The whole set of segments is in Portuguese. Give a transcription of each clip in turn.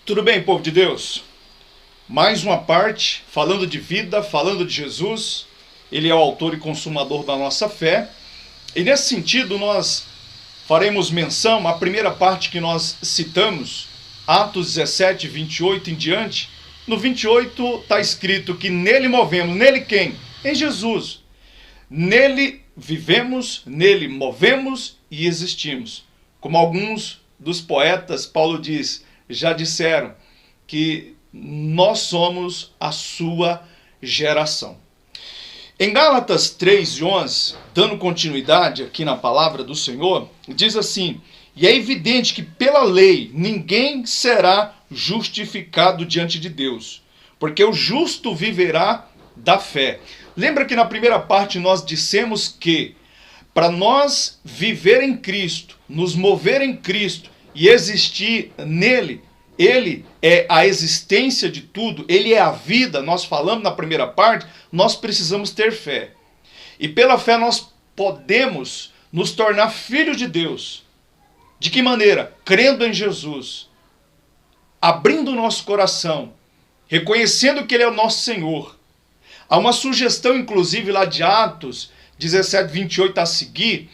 Tudo bem, povo de Deus? Mais uma parte, falando de vida, falando de Jesus. Ele é o autor e consumador da nossa fé. E nesse sentido nós faremos menção à primeira parte que nós citamos, Atos 17, 28 em diante. No 28 está escrito que nele movemos. Nele quem? Em Jesus. Nele vivemos, nele movemos e existimos. Como alguns dos poetas, Paulo diz, já disseram que nós somos a sua geração. Em Gálatas 3:11, dando continuidade aqui na palavra do Senhor, diz assim: e é evidente que pela lei ninguém será justificado diante de Deus, porque o justo viverá da fé. Lembra que na primeira parte nós dissemos que para nós viver em Cristo, nos mover em Cristo e existir nele, ele é a existência de tudo, ele é a vida. Nós falamos na primeira parte, nós precisamos ter fé. E pela fé nós podemos nos tornar filhos de Deus. De que maneira? Crendo em Jesus, abrindo o nosso coração, reconhecendo que ele é o nosso Senhor. Há uma sugestão, inclusive, lá de Atos 17, 28 a seguir,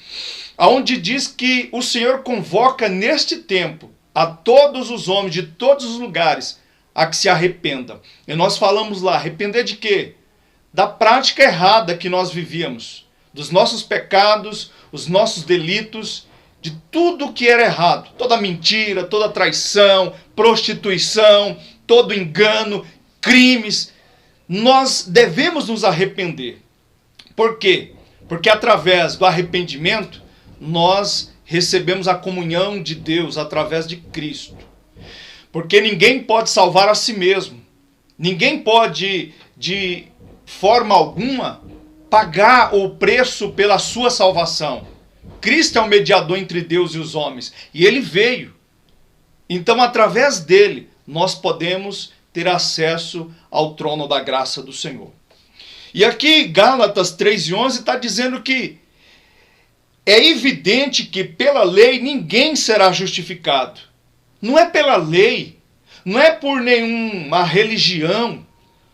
onde diz que o Senhor convoca neste tempo a todos os homens de todos os lugares a que se arrependam. E nós falamos lá, arrepender de quê? Da prática errada que nós vivíamos, dos nossos pecados, os nossos delitos, de tudo que era errado, toda mentira, toda traição, prostituição, todo engano, crimes. Nós devemos nos arrepender. Por quê? Porque através do arrependimento nós recebemos a comunhão de Deus através de Cristo. Porque ninguém pode salvar a si mesmo. Ninguém pode, de forma alguma, pagar o preço pela sua salvação. Cristo é o mediador entre Deus e os homens. E ele veio. Então, através dele, nós podemos ter acesso ao trono da graça do Senhor. E aqui, Gálatas 3:11 está dizendo que é evidente que pela lei ninguém será justificado. Não é pela lei, não é por nenhuma religião,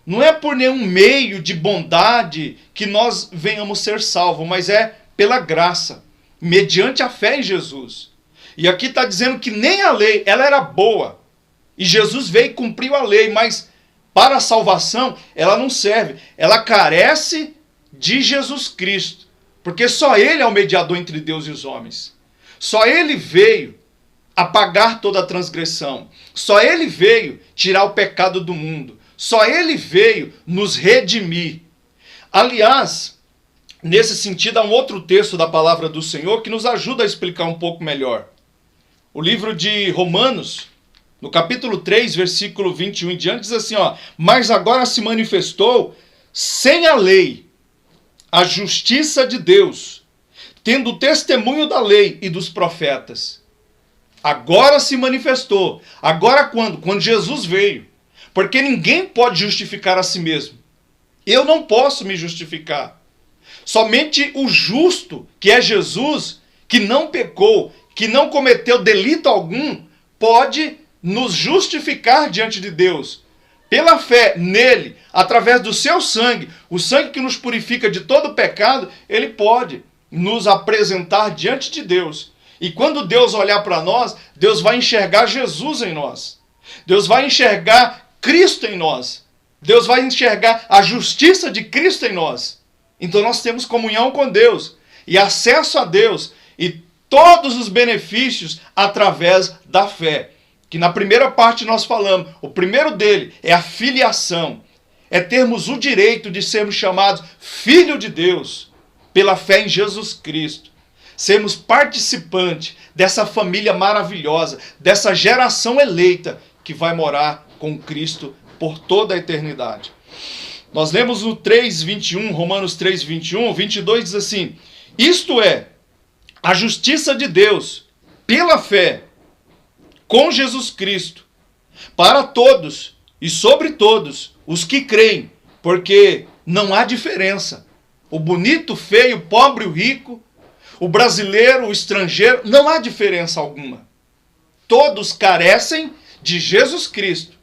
não é por nenhum meio de bondade que nós venhamos ser salvos, mas é pela graça, mediante a fé em Jesus. E aqui está dizendo que nem a lei, ela era boa. E Jesus veio e cumpriu a lei, mas para a salvação ela não serve. Ela carece de Jesus Cristo. Porque só ele é o mediador entre Deus e os homens. Só ele veio apagar toda a transgressão. Só ele veio tirar o pecado do mundo. Só ele veio nos redimir. Aliás, nesse sentido, há um outro texto da palavra do Senhor que nos ajuda a explicar um pouco melhor. O livro de Romanos, no capítulo 3, versículo 21 em diante, diz assim, mas agora se manifestou sem a lei a justiça de Deus, tendo o testemunho da lei e dos profetas. Agora se manifestou. Agora quando? Quando Jesus veio. Porque ninguém pode justificar a si mesmo. Eu não posso me justificar. Somente o justo, que é Jesus, que não pecou, que não cometeu delito algum, pode nos justificar diante de Deus. Pela fé nele, através do seu sangue, o sangue que nos purifica de todo pecado, ele pode nos apresentar diante de Deus. E quando Deus olhar para nós, Deus vai enxergar Jesus em nós. Deus vai enxergar Cristo em nós. Deus vai enxergar a justiça de Cristo em nós. Então nós temos comunhão com Deus e acesso a Deus e todos os benefícios através da fé. Que na primeira parte nós falamos, o primeiro dele é a filiação. É termos o direito de sermos chamados filho de Deus pela fé em Jesus Cristo. Sermos participantes dessa família maravilhosa, dessa geração eleita que vai morar com Cristo por toda a eternidade. Nós lemos no 3:21, Romanos 3:21, 22 diz assim, isto é, a justiça de Deus pela fé, com Jesus Cristo, para todos e sobre todos os que creem, porque não há diferença. O bonito, o feio, o pobre, o rico, o brasileiro, o estrangeiro, não há diferença alguma. Todos carecem de Jesus Cristo,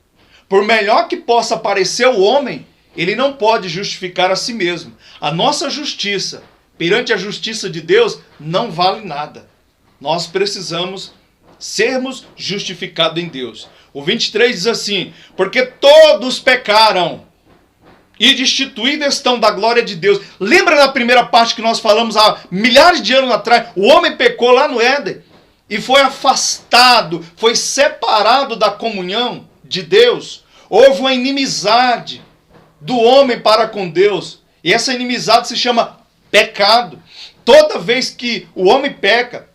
por melhor que possa parecer o homem, ele não pode justificar a si mesmo. A nossa justiça, perante a justiça de Deus, não vale nada. Nós precisamos sermos justificados em Deus. O 23 diz assim: porque todos pecaram e destituídos estão da glória de Deus. Lembra da primeira parte que nós falamos há milhares de anos atrás? O homem pecou lá no Éden e foi afastado, foi separado da comunhão de Deus. Houve uma inimizade do homem para com Deus. E essa inimizade se chama pecado. Toda vez que o homem peca,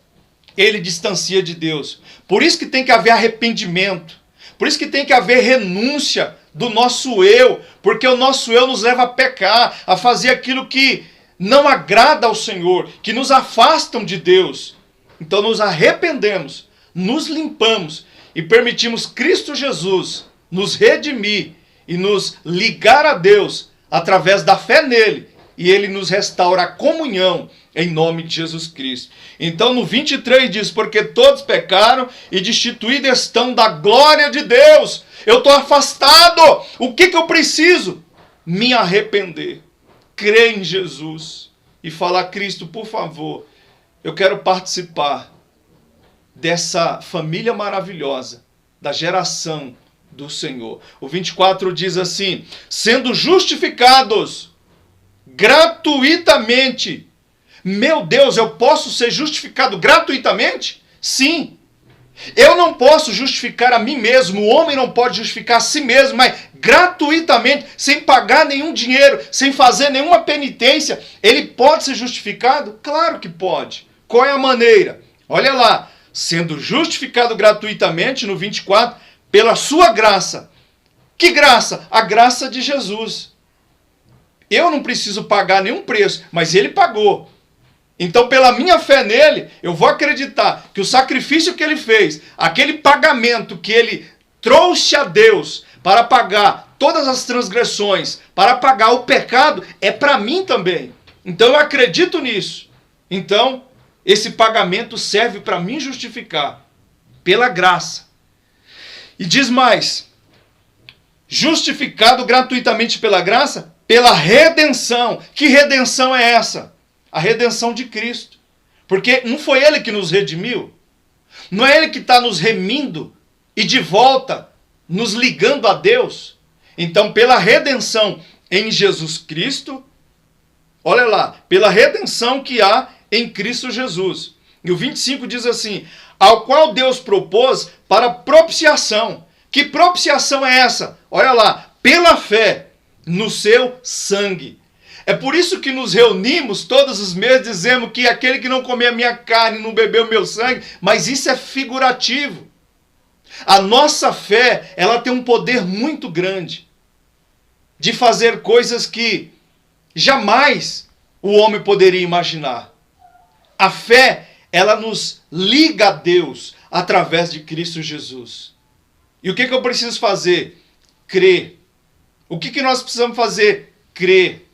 ele distancia de Deus. Por isso que tem que haver arrependimento. Por isso que tem que haver renúncia do nosso eu. Porque o nosso eu nos leva a pecar, a fazer aquilo que não agrada ao Senhor, que nos afastam de Deus. Então nos arrependemos, nos limpamos e permitimos Cristo Jesus nos redimir e nos ligar a Deus através da fé nele. E ele nos restaura a comunhão em nome de Jesus Cristo. Então no 23 diz: porque todos pecaram e destituídos estão da glória de Deus. Eu estou afastado. O que eu preciso? Me arrepender. Crer em Jesus. E falar: Cristo, por favor, eu quero participar dessa família maravilhosa, da geração do Senhor. O 24 diz assim: sendo justificados gratuitamente. Meu Deus, eu posso ser justificado gratuitamente? Sim. Eu não posso justificar a mim mesmo, o homem não pode justificar a si mesmo, mas gratuitamente, sem pagar nenhum dinheiro, sem fazer nenhuma penitência, ele pode ser justificado? Claro que pode. Qual é a maneira? Olha lá, sendo justificado gratuitamente, no 24, pela sua graça. Que graça? A graça de Jesus. Eu não preciso pagar nenhum preço, mas ele pagou. Então, pela minha fé nele, eu vou acreditar que o sacrifício que ele fez, aquele pagamento que ele trouxe a Deus para pagar todas as transgressões, para pagar o pecado, é para mim também. Então, eu acredito nisso. Então, esse pagamento serve para me justificar pela graça. E diz mais: justificado gratuitamente pela graça, pela redenção. Que redenção é essa? A redenção de Cristo. Porque não foi ele que nos redimiu? Não é ele que está nos remindo e de volta nos ligando a Deus? Então, pela redenção em Jesus Cristo, olha lá, pela redenção que há em Cristo Jesus. E o 25 diz assim: ao qual Deus propôs para propiciação. Que propiciação é essa? Olha lá, pela fé no seu sangue. É por isso que nos reunimos todos os meses, dizemos que aquele que não comer a minha carne, não beber o meu sangue, mas isso é figurativo. A nossa fé, ela tem um poder muito grande de fazer coisas que jamais o homem poderia imaginar. A fé, ela nos liga a Deus através de Cristo Jesus. E o que eu preciso fazer? Crer. O que nós precisamos fazer? Crer.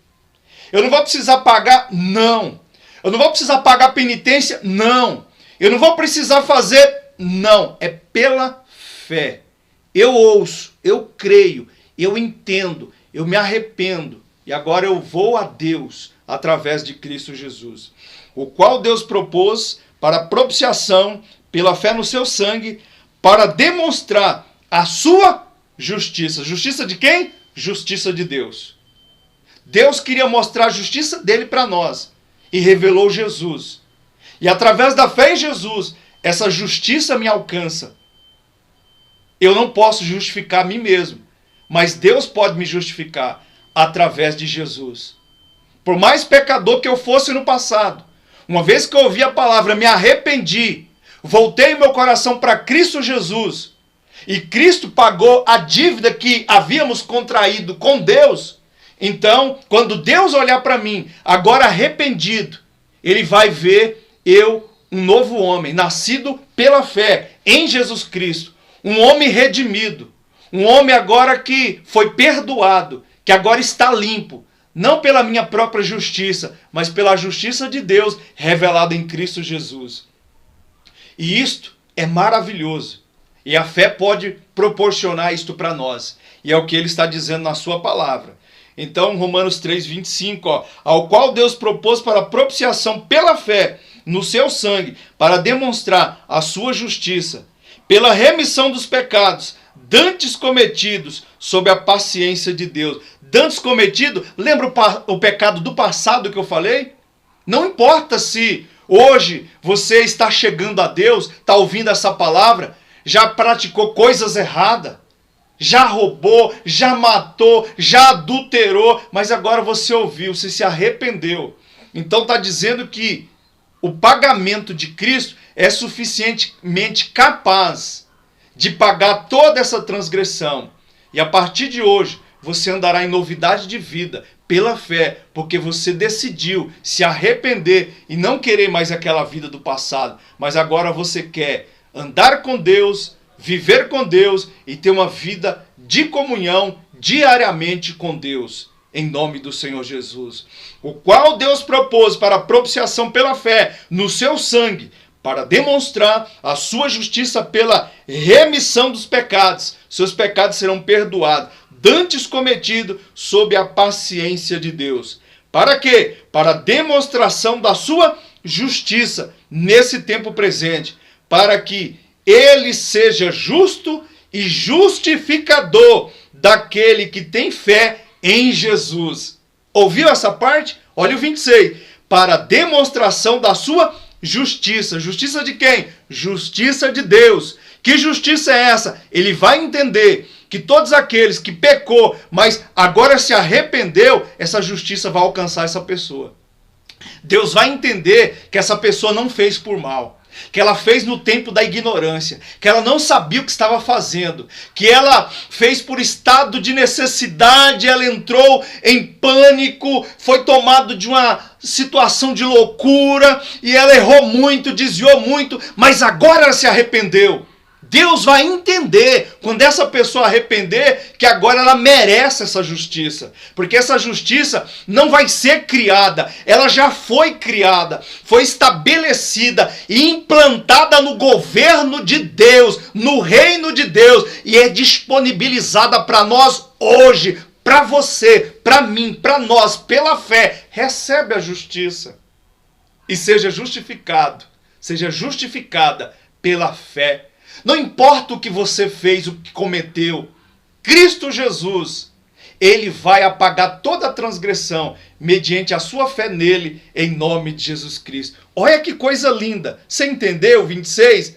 Eu não vou precisar pagar? Não. Eu não vou precisar pagar penitência? Não. Eu não vou precisar fazer? Não. É pela fé. Eu ouço, eu creio, eu entendo, eu me arrependo. E agora eu vou a Deus através de Cristo Jesus. O qual Deus propôs para propiciação pela fé no seu sangue, para demonstrar a sua justiça. Justiça de quem? Justiça de Deus. Deus queria mostrar a justiça dele para nós e revelou Jesus. E através da fé em Jesus, essa justiça me alcança. Eu não posso justificar a mim mesmo, mas Deus pode me justificar através de Jesus. Por mais pecador que eu fosse no passado, uma vez que eu ouvi a palavra, me arrependi, voltei meu coração para Cristo Jesus, e Cristo pagou a dívida que havíamos contraído com Deus. Então, quando Deus olhar para mim, agora arrependido, ele vai ver eu, um novo homem, nascido pela fé em Jesus Cristo, um homem redimido, um homem agora que foi perdoado, que agora está limpo, não pela minha própria justiça, mas pela justiça de Deus revelada em Cristo Jesus. E isto é maravilhoso. E a fé pode proporcionar isto para nós. E é o que ele está dizendo na sua palavra. Então, Romanos 3:25, ao qual Deus propôs para propiciação pela fé no seu sangue, para demonstrar a sua justiça, pela remissão dos pecados, dantes cometidos sob a paciência de Deus. Dantes cometido, lembra o pecado do passado que eu falei? Não importa se hoje você está chegando a Deus, está ouvindo essa palavra, já praticou coisas erradas, já roubou, já matou, já adulterou, mas agora você ouviu, você se arrependeu. Então está dizendo que o pagamento de Cristo é suficientemente capaz de pagar toda essa transgressão. E a partir de hoje, você andará em novidade de vida, pela fé, porque você decidiu se arrepender e não querer mais aquela vida do passado, mas agora você quer andar com Deus, viver com Deus e ter uma vida de comunhão diariamente com Deus, em nome do Senhor Jesus, o qual Deus propôs para propiciação pela fé no seu sangue, para demonstrar a sua justiça pela remissão dos pecados. Seus pecados serão perdoados, dantes cometido sob a paciência de Deus. Para quê? Para demonstração da sua justiça nesse tempo presente, para que ele seja justo e justificador daquele que tem fé em Jesus. Ouviu essa parte? Olha o 26. Para demonstração da sua justiça. Justiça de quem? Justiça de Deus. Que justiça é essa? Ele vai entender que todos aqueles que pecou, mas agora se arrependeu, essa justiça vai alcançar essa pessoa. Deus vai entender que essa pessoa não fez por mal, que ela fez no tempo da ignorância, que ela não sabia o que estava fazendo, que ela fez por estado de necessidade, ela entrou em pânico, foi tomado de uma situação de loucura, e ela errou muito, desviou muito, mas agora ela se arrependeu. Deus vai entender, quando essa pessoa arrepender, que agora ela merece essa justiça. Porque essa justiça não vai ser criada, ela já foi criada, foi estabelecida e implantada no governo de Deus, no reino de Deus, e é disponibilizada para nós hoje, para você, para mim, para nós, pela fé. Recebe a justiça e seja justificado, seja justificada pela fé. Não importa o que você fez, o que cometeu, Cristo Jesus, ele vai apagar toda a transgressão mediante a sua fé nele, em nome de Jesus Cristo. Olha que coisa linda. Você entendeu? 26.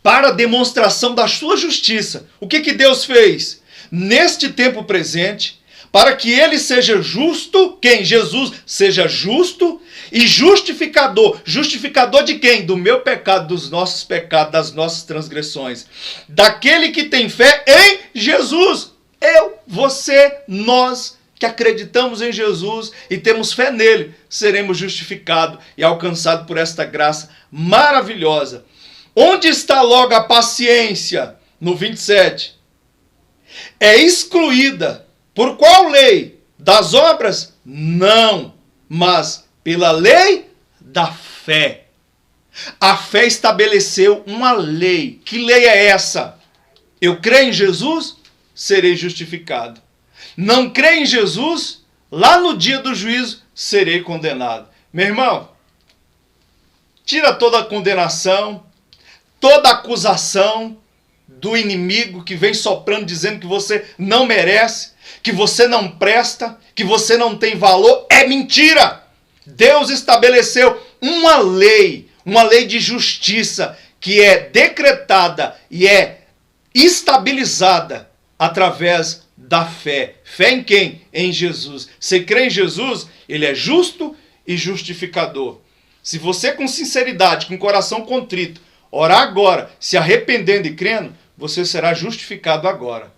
Para demonstração da sua justiça. O que Deus fez? Neste tempo presente, para que ele seja justo, quem? Jesus seja justo e justificador. Justificador de quem? Do meu pecado, dos nossos pecados, das nossas transgressões. Daquele que tem fé em Jesus. Eu, você, nós que acreditamos em Jesus e temos fé nele, seremos justificados e alcançados por esta graça maravilhosa. Onde está logo a paciência? No 27. É excluída. Por qual lei? Das obras? Não, mas pela lei da fé. A fé estabeleceu uma lei. Que lei é essa? Eu creio em Jesus, serei justificado. Não creio em Jesus, lá no dia do juízo, serei condenado. Meu irmão, tira toda a condenação, toda a acusação do inimigo que vem soprando, dizendo que você não merece, que você não presta, que você não tem valor. É mentira! Deus estabeleceu uma lei de justiça que é decretada e é estabilizada através da fé. Fé em quem? Em Jesus. Você crê em Jesus, ele é justo e justificador. Se você com sinceridade, com coração contrito, orar agora, se arrependendo e crendo, você será justificado agora.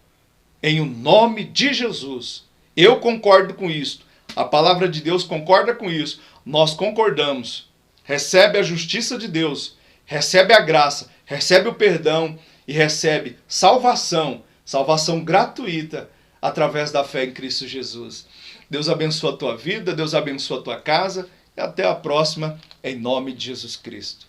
Em o nome de Jesus. Eu concordo com isso. A palavra de Deus concorda com isso. Nós concordamos. Recebe a justiça de Deus. Recebe a graça. Recebe o perdão. E recebe salvação. Salvação gratuita através da fé em Cristo Jesus. Deus abençoe a tua vida. Deus abençoe a tua casa. E até a próxima, em nome de Jesus Cristo.